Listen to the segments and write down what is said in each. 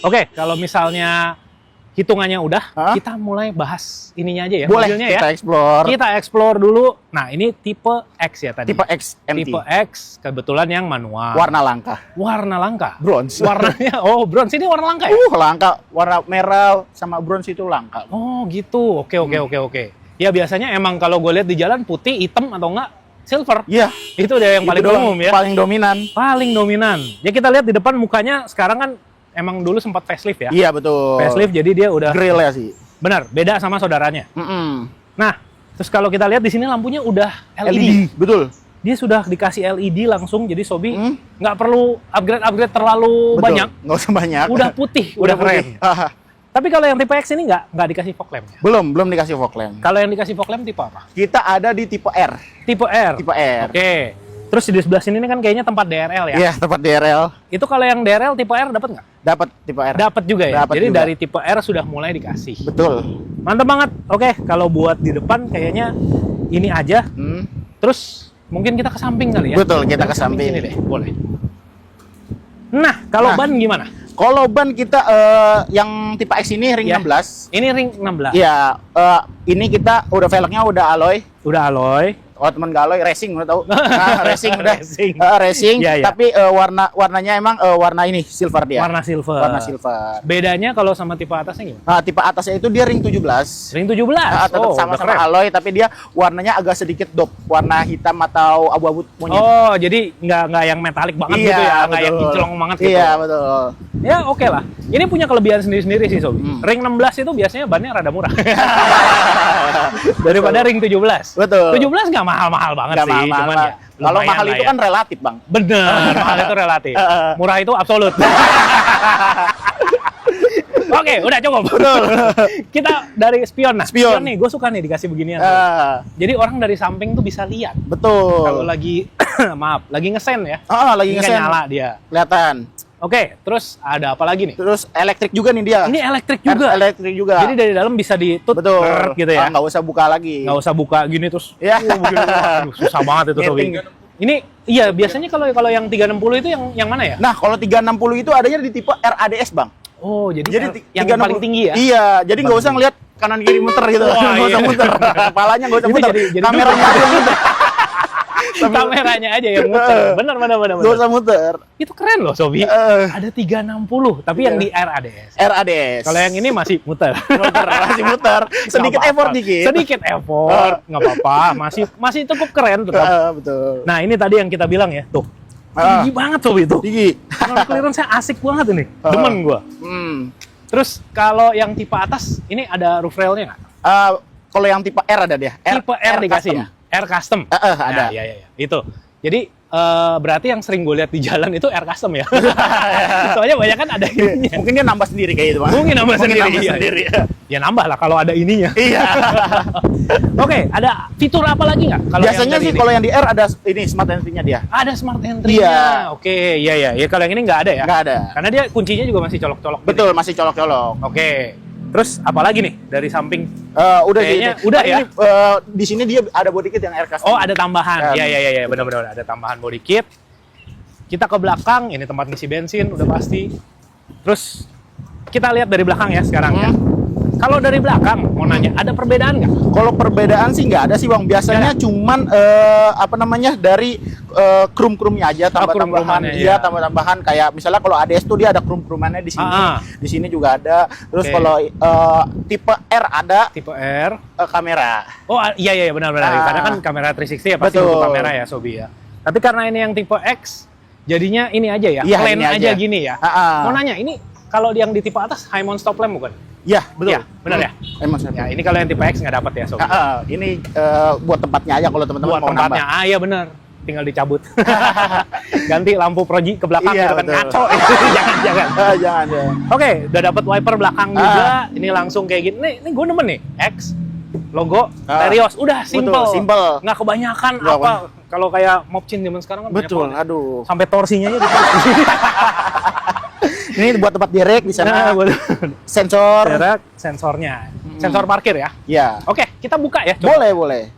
Oke, kalau misalnya hitungannya udah, Hah? kita mulai bahas ininya aja ya, Boleh, mobilnya kita ya. explore. Kita explore dulu. Nah, ini tipe X ya tadi. Tipe X MT. Tipe X, kebetulan yang manual. Warna langka. Warna langka. Bronze. Warnanya, oh bronze, ini warna langka ya? Langka. Warna merah sama bronze itu langka. Oh gitu, oke. Ya biasanya emang kalau gue lihat di jalan putih, hitam atau enggak silver. Iya. Itu udah yang paling Itu doang, umum ya. Paling dominan. Paling dominan. Ya kita lihat di depan mukanya sekarang kan emang dulu sempat facelift ya. Iya betul. Facelift jadi dia udah Grill ya sih. benar, beda sama saudaranya. Nah, terus kalau kita lihat di sini lampunya udah LED. Betul. Dia sudah dikasih LED langsung, jadi Sobi nggak perlu upgrade terlalu Betul. banyak. Nggak usah banyak. Udah putih, udah keren. putih. Tapi kalau yang tipe X ini nggak dikasih fog lamp. Belum dikasih fog lamp. Kalau yang dikasih fog lamp tipe apa? Kita ada di tipe R. Tipe R. Tipe R. Oke. Terus di sebelah sini kan kayaknya tempat DRL ya. Iya, tempat DRL. Itu kalau yang DRL tipe R dapat nggak? Dapat tipe R. Dapat juga ya. Dapat Jadi juga. dari tipe R sudah mulai dikasih. Betul. Mantap banget. Oke, kalau buat di depan kayaknya ini aja. Terus mungkin kita ke samping kali ya. Betul, kita Dari ke samping. sini deh, boleh. Nah, kalau ban gimana? Kalau ban kita yang tipe X ini ring Ya. 16. Ini ring 16. Iya, ini kita udah velgnya udah alloy. Udah alloy. Oh teman gak alloy, racing udah tahu. Nah, racing udah. Racing. Racing. Iya, iya. Tapi warnanya emang warna ini silver dia. Warna silver. Warna silver. Bedanya kalau sama tipe atasnya gimana? Nah, tipe atasnya itu dia ring 17. Ring 17. Tetap Oh, sama-sama udah keren. alloy, tapi dia warnanya agak sedikit dop, warna hitam atau abu-abu monyet. Oh, jadi nggak yang metalik banget gitu ya, nggak yang betul. kinclong banget gitu. Iya, betul. Ya oke lah. Ini punya kelebihan sendiri-sendiri sih Sobi. Ring 16 itu biasanya bannya rada murah. Daripada ring 17. Betul. 17 nggak mahal-mahal banget Nggak sih. mahal-mahal. Cuman ya, Kalau lumayan mahal lah itu ya. kan relatif, Bang. Bener, mahal itu relatif. Murah itu absolut. Oke, udah cukup. Kita dari spion. Nah, Spion. nih, gue suka nih dikasih beginian. Jadi orang dari samping tuh bisa lihat. Betul. Kalau lagi, maaf, lagi ngesen ya. Lagi Ini kan ngesen. nyala dia. Kelihatan. Oke, terus ada apa lagi nih? Terus elektrik juga nih dia. Ini elektrik juga. Elektrik juga. Jadi dari dalam bisa ditut Betul. gitu ya. Nggak usah buka lagi. Nggak usah buka gini terus. Ya. Begini. Aduh, susah banget itu Sobi. Nyeting. Ini iya biasanya kalau yang 360 itu yang mana ya? Nah, kalau 360 itu adanya di tipe RADS, Bang. Oh, jadi yang 360 paling tinggi ya? Iya, jadi nggak usah ngeliat kanan kiri muter gitu. Wah, Nggak usah iya. muter. Kepalanya nggak usah Itu muter. jadi Kameranya aja yang muter. Kameranya aja yang muter. Benar. Nggak usah muter. Itu keren loh, Sobi. Ada 360, tapi yang di RADS. RADS. Kalau yang ini masih muter. masih muter. Sedikit Nggak effort apa-apa. dikit. Sedikit effort, nggak apa-apa. Masih cukup keren tetap. Betul. Nah, ini tadi yang kita bilang ya, tuh. Tinggi banget Sobi itu. Tinggi. Ground clearance saya asik banget ini. Demen gua. Terus kalau yang tipe atas, ini ada roof railnya nggak? Kalau yang tipe R ada dia. Tipe R dikasih custom. ya? R custom? Ada. Nah, iya. Itu. Jadi, berarti yang sering gue lihat di jalan itu R custom ya? Soalnya banyak kan ada ininya. Mungkin dia nambah sendiri kayak gitu, Bang. Mungkin nambah sendiri. nambah Iya. sendiri. Ya nambah lah kalau ada ininya. Iya. Oke, ada fitur apa lagi nggak? Kalau Biasanya yang dari sih ini? kalau yang di R ada ini smart entry-nya dia. Ada smart entry-nya. Iya. Oke, iya. Ya kalau yang ini nggak ada ya? Nggak ada. Karena dia kuncinya juga masih colok-colok. gini. Betul, masih colok-colok. Oke. Terus apa lagi nih dari samping? Udah Kayaknya sih. udah Tapi ya? ini, di sini dia ada body kit yang R custom. Oh, ada tambahan. Ya, Iya, benar-benar ada tambahan body kit. Kita ke belakang, ini tempat ngisi bensin udah pasti. Terus kita lihat dari belakang ya sekarang ya. Kalau dari belakang, mau nanya, ada perbedaan nggak? Kalau perbedaan sih nggak ada sih, Bang. Biasanya cuman dari krum-krumnya aja, tambah-tambahan. krum-krumannya, Iya, ya. tambah-tambahan kayak misalnya kalau ADS tuh dia ada krum-krumannya di sini. Di sini juga ada. Terus Oke. kalau tipe R ada Tipe R. kamera. Oh, iya benar. Karena kan kamera 360 ya pasti Betul. untuk kamera ya, Sobi ya. Tapi karena ini yang tipe X, jadinya ini aja ya, Iya, plain ini aja aja. gini ya. Mau nanya, ini kalau yang di tipe atas high mount stop lamp bukan? Iya, betul. Iya, benar ya? Emang Ya, ini kalau yang tipe X nggak dapat ya, Sobi. ini buat tempatnya aja kalau teman-teman Buat mau tempatnya, nambah. iya benar. Tinggal dicabut. Ganti lampu proji ke belakang Iya, gitu kan. betul. Ngaco. jangan. Jangan. Oke, udah dapat wiper belakang juga. Ini langsung kayak gini. Ini gue nemen nih. X logo Terios. Udah simple. Betul, simple. Nggak kebanyakan Nggak apa. Kalau kayak Mopcin zaman sekarang kan banyak Betul, banget. aduh. Sampai torsinya aja ditulis di sini. Ini buat tempat direct di sana. Sensor. Jarak sensornya. Sensor parkir ya. Ya. Oke, kita buka ya. Coba. Boleh.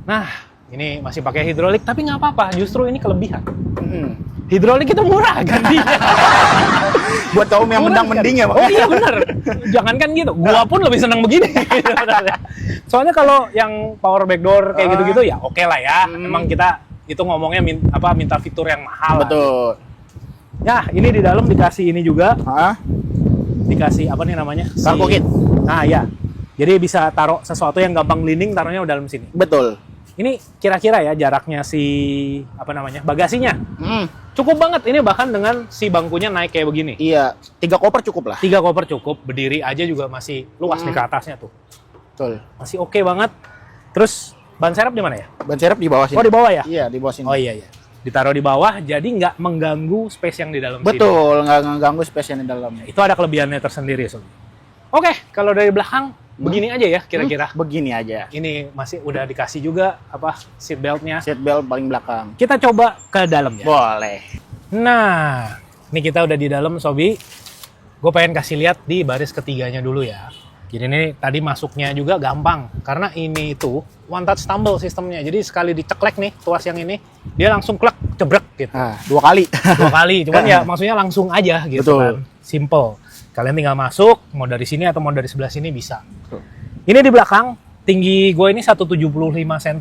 Nah, Ini masih pakai hidrolik, tapi nggak apa-apa. Justru ini kelebihan. Mm. Hidrolik itu murah gantinya. Buat kaum yang mendang-mending ya, Bang. Oh iya bener. Jangankan gitu, gua pun lebih senang begini. Soalnya kalau yang power backdoor kayak gitu-gitu ya oke lah ya. Emang kita itu ngomongnya minta fitur yang mahal. Betul. Ya, ini di dalam dikasih ini juga. Hah? Dikasih apa nih namanya? Cargo kit. Nah, ya. Jadi bisa taruh sesuatu yang gampang gliding, taruhnya dalam sini. Betul. Ini kira-kira ya jaraknya si apa namanya? Bagasinya. Cukup banget ini, bahkan dengan si bangkunya naik kayak begini. Iya, 3 koper cukup lah. 3 koper cukup, berdiri aja juga masih luas nih ke atasnya tuh. Betul. Masih oke banget. Terus ban serep di mana ya? Ban serep di bawah sini. Oh, di bawah ya? Iya, di bawah sini. Oh iya iya. Ditaruh di bawah jadi nggak mengganggu space yang di dalam sini. Betul, nggak ngeganggu space yang di dalamnya. Itu ada kelebihannya tersendiri, Sob. Oke, kalau dari belakang begini aja ya kira-kira. Begini aja. Ini masih udah dikasih juga apa seat beltnya. Seat belt paling belakang. Kita coba ke dalam ya. Boleh. Nah, ini kita udah di dalam, Sobi. Gue pengen kasih lihat di baris ketiganya dulu ya. Jadi ini tadi masuknya juga gampang karena ini itu one touch tumble sistemnya. Jadi sekali diceklek nih tuas yang ini, dia langsung klek cebrek gitu. Nah, 2 kali. 2 kali, cuman ya maksudnya langsung aja gitu. Betul. Kan. Simple. Kalian tinggal masuk, mau dari sini atau mau dari sebelah sini bisa. Ini di belakang, tinggi gue ini 175 cm.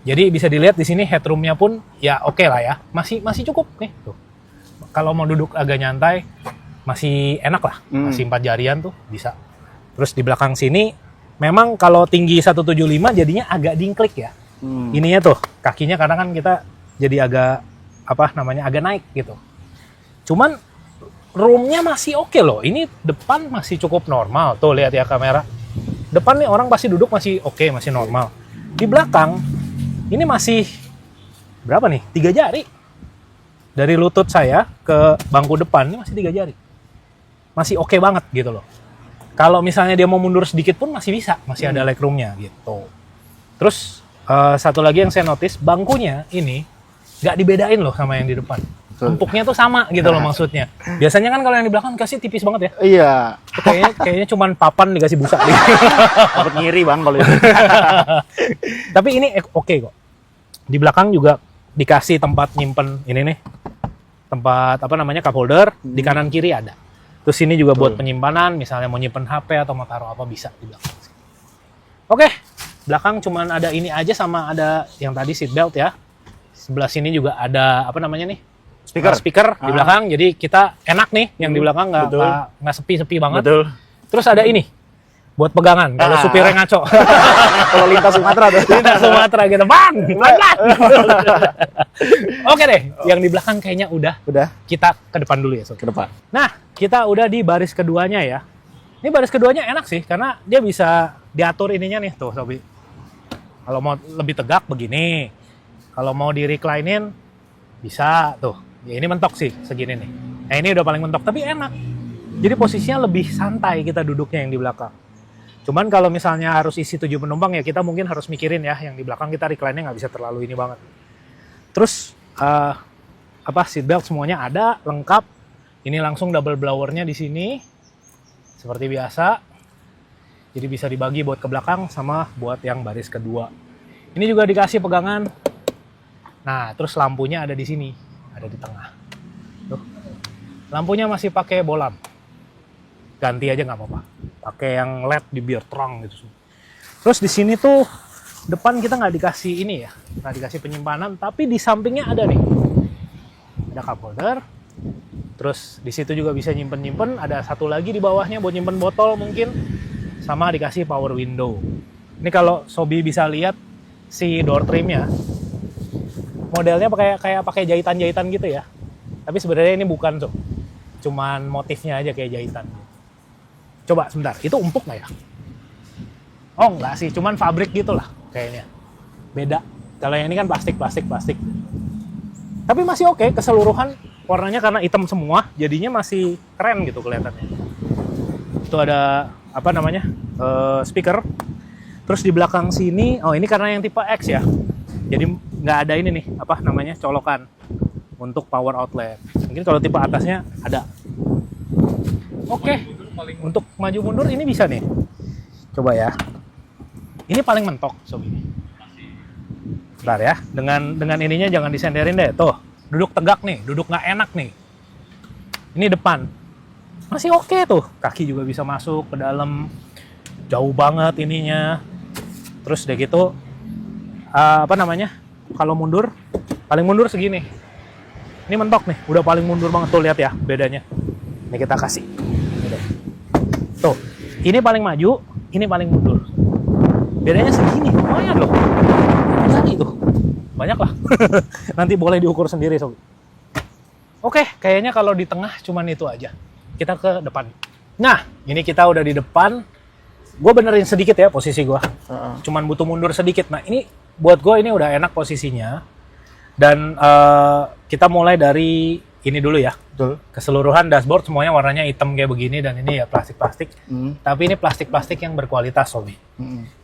Jadi bisa dilihat di sini headroomnya pun ya oke lah ya. Masih cukup nih tuh. Kalau mau duduk agak nyantai, masih enak lah. Masih 4 jarian tuh bisa. Terus di belakang sini, memang kalau tinggi 175 jadinya agak dingklik ya. Ininya tuh, kakinya karena kan kita jadi agak, agak naik gitu. Cuman, roomnya masih oke loh. Ini depan masih cukup normal. Tuh, lihat ya kamera. Depan nih orang pasti duduk masih oke, masih normal. Di belakang, ini masih, berapa nih? 3 jari. Dari lutut saya ke bangku depan, ini masih 3 jari. Masih oke banget gitu loh. Kalau misalnya dia mau mundur sedikit pun masih bisa, masih ada legroomnya gitu. Terus satu lagi yang saya notice, bangkunya ini nggak dibedain loh sama yang di depan. Empuknya tuh sama gitu loh maksudnya. Biasanya kan kalau yang di belakang kasih tipis banget ya. Iya. Kayaknya cuman papan dikasih busa. Dapat ngiri Bang kalau itu. Tapi ini oke kok. Di belakang juga dikasih tempat nyimpen ini nih. Tempat cup holder, di kanan kiri ada. Terus ini juga buat penyimpanan, misalnya mau nyimpen HP atau mau taruh apa bisa di belakang. Oke, belakang cuman ada ini aja sama ada yang tadi seat belt ya. Sebelah sini juga ada speaker di belakang. Jadi kita enak nih yang di belakang nggak sepi-sepi banget. Betul. Terus ada ini buat pegangan kalau supirnya ngaco. Kalau lintas Sumatera tuh. Lintas Sumatera gitu, Bang. Pelan-pelan. Oke deh, yang di belakang kayaknya udah. Kita ke depan dulu ya, Sob. Ke depan. Nah, kita udah di baris keduanya ya. Ini baris keduanya enak sih karena dia bisa diatur ininya nih tuh, Sobi. Kalau mau lebih tegak begini. Kalau mau di recline-in bisa tuh. Ya ini mentok sih segini nih. Nah, ini udah paling mentok tapi enak. Jadi posisinya lebih santai kita duduknya yang di belakang. Cuman kalau misalnya harus isi 7 penumpang ya kita mungkin harus mikirin ya yang di belakang kita recline-nya nggak bisa terlalu ini banget. Terus seat belt semuanya ada lengkap. Ini langsung double blowernya di sini seperti biasa. Jadi bisa dibagi buat ke belakang sama buat yang baris kedua. Ini juga dikasih pegangan. Nah, terus lampunya ada di sini, ada di tengah. Tuh. Lampunya masih pakai bolam. Ganti aja nggak apa-apa. Pakai yang LED di biar terang gitu. Terus di sini tuh depan kita nggak dikasih ini ya, nggak dikasih penyimpanan, tapi di sampingnya ada nih, ada cup holder. Terus di situ juga bisa nyimpen. Ada satu lagi di bawahnya buat nyimpen botol mungkin, sama dikasih power window. Ini kalau Sobi bisa lihat si door trimnya, modelnya kayak pakai jahitan-jahitan gitu ya. Tapi sebenarnya ini bukan tuh, cuman motifnya aja kayak jahitan. Coba sebentar, itu empuk nggak ya? Oh nggak sih, cuman fabrik gitu lah kayaknya. Beda. Kalau yang ini kan plastik. Tapi masih oke, keseluruhan warnanya karena hitam semua, jadinya masih keren gitu kelihatannya. Itu ada speaker. Terus di belakang sini, oh ini karena yang tipe X ya. Jadi nggak ada ini nih, colokan untuk power outlet. Mungkin kalau tipe atasnya ada. Oke. Untuk maju mundur ini bisa nih. Coba ya. Ini paling mentok, Sob ini. Bentar ya, dengan ininya jangan disenderin deh. Tuh, duduk tegak nih, duduk nggak enak nih. Ini depan. Masih oke tuh, kaki juga bisa masuk ke dalam. Jauh banget ininya. Terus udah gitu, apa namanya? Kalau mundur, paling mundur segini. Ini mentok nih, udah paling mundur banget tuh, lihat ya bedanya. Ini kita kasih. Tuh, ini paling maju, ini paling mundur. Bedanya segini, lumayan loh. Jadi tuh, banyak lah. Nanti boleh diukur sendiri, Sob. Oke, kayaknya kalau di tengah cuman itu aja. Kita ke depan. Nah, ini kita udah di depan. Gue benerin sedikit ya posisi gue. Cuman butuh mundur sedikit. Nah, ini buat gue ini udah enak posisinya. Dan kita mulai dari ini dulu ya. Betul. Keseluruhan dashboard semuanya warnanya hitam kayak begini. Dan ini ya plastik-plastik. Tapi ini plastik-plastik yang berkualitas, Sobi.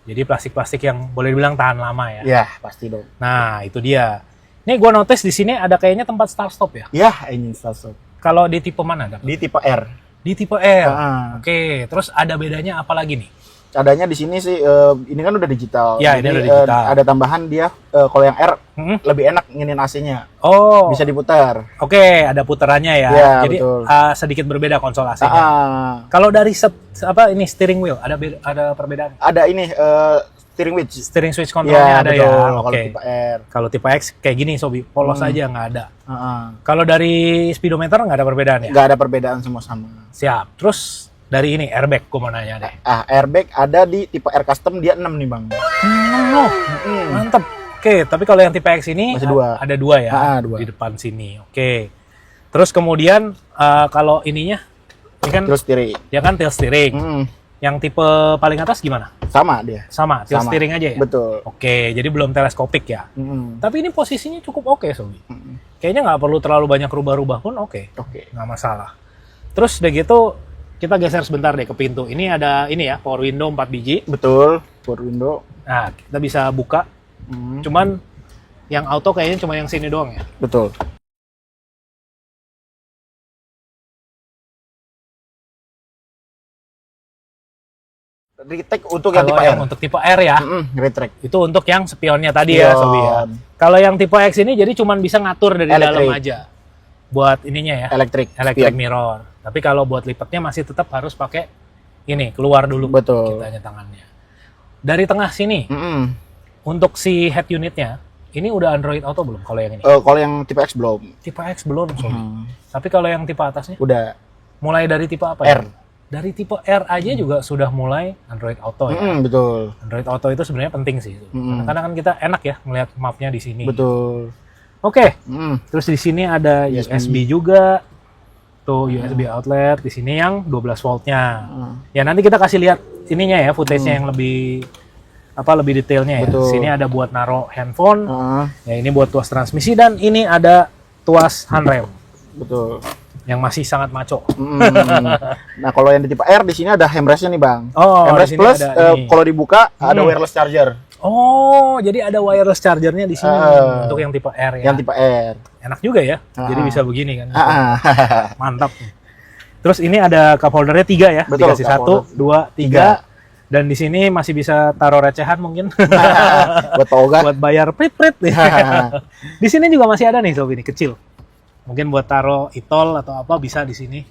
Jadi plastik-plastik yang boleh dibilang tahan lama ya. Ya, pasti dong. Nah, itu dia. Ini gue notice di sini ada kayaknya tempat start stop ya. Ya, engine start stop. Kalau di tipe mana? Di tipe R. Di tipe R. Oke. Terus ada bedanya apa lagi nih? Adanya di sini sih, ini kan udah digital. Ya, jadi, ini udah digital. Ada tambahan dia, kalau yang R lebih enak nginin AC-nya. Oh. Bisa diputar. Oke, ada putarannya ya. Ya, jadi betul. Sedikit berbeda konsol AC-nya. Kalau dari ini steering wheel ada perbedaan? Ada ini Steering switch kontrolnya ada betul. ya. Kalau tipe R. Kalau tipe X kayak gini, Sobi, polos aja nggak ada. Uh-uh. Kalau dari speedometer nggak ada perbedaan ya? Nggak ada perbedaan, semua sama. Siap. Terus dari ini airbag, gue mau nanya deh. Airbag ada di tipe R custom, dia 6 nih bang. Mantep. Oke, tapi kalau yang tipe X ini masih 2. Ada 2 ya, 2. Di depan sini. Oke. Terus kemudian kalau ininya, ini kan tilt steering. Ya kan tilt steering. Yang tipe paling atas gimana? Sama dia. Sama, tilt steering aja ya? Betul. Oke, jadi belum teleskopik ya? Tapi ini posisinya cukup oke, Sobi. Kayaknya nggak perlu terlalu banyak rubah-rubah pun oke. Nggak masalah. Terus udah gitu, kita geser sebentar deh ke pintu. Ini ada ini ya, power window 4 biji. Betul, power window. Nah, kita bisa buka. Cuman yang auto kayaknya cuma yang sini doang ya? Betul. Retract untuk yang tipe R. Untuk tipe R ya. Retract. Itu untuk yang spionnya tadi ya, Sobi ya. Kalau yang tipe X ini jadi cuman bisa ngatur dari dalam aja. Buat ininya ya. Electric mirror. Tapi kalau buat lipatnya masih tetap harus pakai ini, keluar dulu. Betul. Kitanya tangannya. Dari tengah sini. Untuk si head unitnya, ini udah Android Auto belum kalau yang ini? Kalau yang tipe X belum. Tipe X belum, Sobi. Tapi kalau yang tipe atasnya? Udah. Mulai dari tipe apa? R. Ya? Dari tipe R aja juga sudah mulai Android Auto ya. Betul. Android Auto itu sebenarnya penting sih. Karena kan kita enak ya melihat mapnya di sini. Betul. Oke. Terus di sini ada USB juga. Tuh USB outlet. Di sini yang 12 voltnya. Ya nanti kita kasih lihat ininya ya, footage-nya yang lebih lebih detailnya ya. Di sini ada buat naruh handphone. Ya ini buat tuas transmisi dan ini ada tuas handrem. Betul. Yang masih sangat maco. Nah, kalau yang di tipe R di sini ada handbrake-nya nih, Bang. Handbrake plus kalau dibuka ada wireless charger. Oh, jadi ada wireless chargernya di sini untuk yang tipe R ya. Yang tipe R. Enak juga ya. Jadi bisa begini kan. Mantap. Terus ini ada cup holdernya 3 ya. Betul, dikasih 1, 2, 3. Dan di sini masih bisa taruh recehan mungkin. Buat toga. Buat bayar prit-prit. Di sini juga masih ada nih, Sob, ini kecil. Mungkin buat taruh itol atau apa bisa di sini.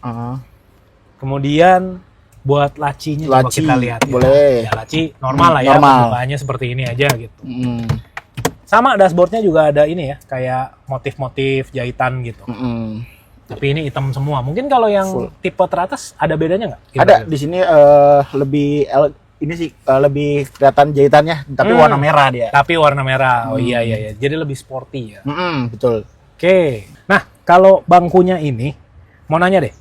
Kemudian buat lacinya coba kita lihat ya. Boleh. Ya, laci normal lah ya. Bukanya seperti ini aja gitu. Sama dashboardnya juga ada ini ya, kayak motif-motif jahitan gitu. Tapi ini hitam semua. Mungkin kalau yang tipe teratas ada bedanya nggak? Ada di sini lebih ini sih lebih kelihatan jahitannya, tapi warna merah dia. Tapi warna merah. Oh iya. Jadi lebih sporty ya. Betul. Oke. Nah, kalau bangkunya ini, mau nanya deh,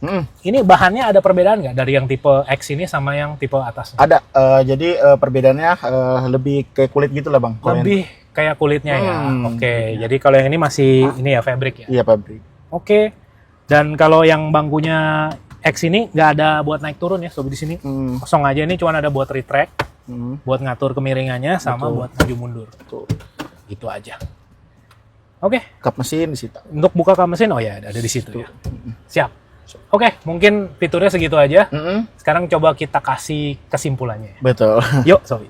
ini bahannya ada perbedaan nggak dari yang tipe X ini sama yang tipe atasnya? Ada, jadi perbedaannya lebih kayak kulit gitu lah, Bang. Lebih kayak kulitnya ya? Oke, jadi kalau yang ini masih ini ya, fabric ya? Iya, fabric. Oke, dan kalau yang bangkunya X ini nggak ada buat naik turun ya, Sob, di sini? Kosong aja, ini cuma ada buat retract, buat ngatur kemiringannya, sama buat maju mundur. Gitu aja. Oke. Kap mesin di situ. Untuk buka kap mesin, oh ya ada di situ ya. Siap. Oke, mungkin fiturnya segitu aja. Sekarang coba kita kasih kesimpulannya. Betul. Yuk, Sobi.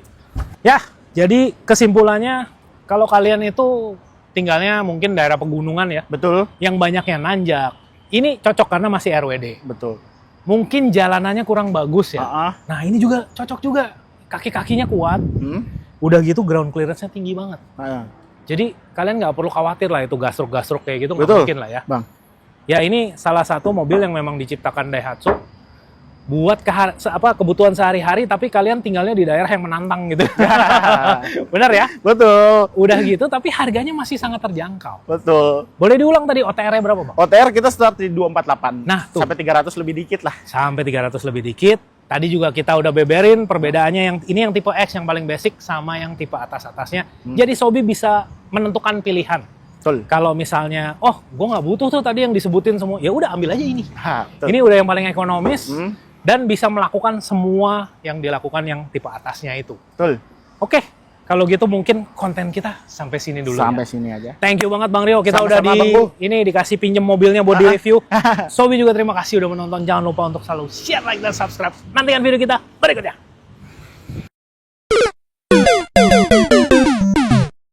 Ya, jadi kesimpulannya kalau kalian itu tinggalnya mungkin daerah pegunungan ya, Betul. yang banyaknya nanjak, ini cocok karena masih RWD. Betul. Mungkin jalanannya kurang bagus ya. Ah, ah. Nah ini juga cocok juga, kaki-kakinya kuat, Hmm. udah gitu ground clearance-nya tinggi banget. Ah, Jadi kalian nggak perlu khawatir lah itu gasruk-gasruk kayak gitu, nggak Betul. mungkin lah ya. Bang. Ya ini salah satu mobil yang memang diciptakan Daihatsu buat kebutuhan sehari-hari, tapi kalian tinggalnya di daerah yang menantang gitu. Benar ya? Betul. Udah gitu, tapi harganya masih sangat terjangkau. Betul. Boleh diulang tadi OTR-nya berapa, Bang? OTR kita start di 248. Nah, tuh. Sampai 300 lebih dikit lah. Sampai 300 lebih dikit. Tadi juga kita udah beberin perbedaannya, yang ini yang tipe X yang paling basic sama yang tipe atas-atasnya. Jadi Sobi bisa menentukan pilihan. Betul. Kalau misalnya, oh, gue nggak butuh tuh tadi yang disebutin semua, ya udah ambil aja ini. Betul. Ini udah yang paling ekonomis Hmm. dan bisa melakukan semua yang dilakukan yang tipe atasnya itu. Betul. Oke, kalau gitu mungkin konten kita sampai sini dulu Sampai ya. sini aja. Thank you banget Bang Rio, kita udah Sama-sama, Bang Bu. ini dikasih pinjem mobilnya buat di-review. Sobi juga terima kasih udah menonton. Jangan lupa untuk selalu share, like, dan subscribe. Nantikan video kita berikutnya.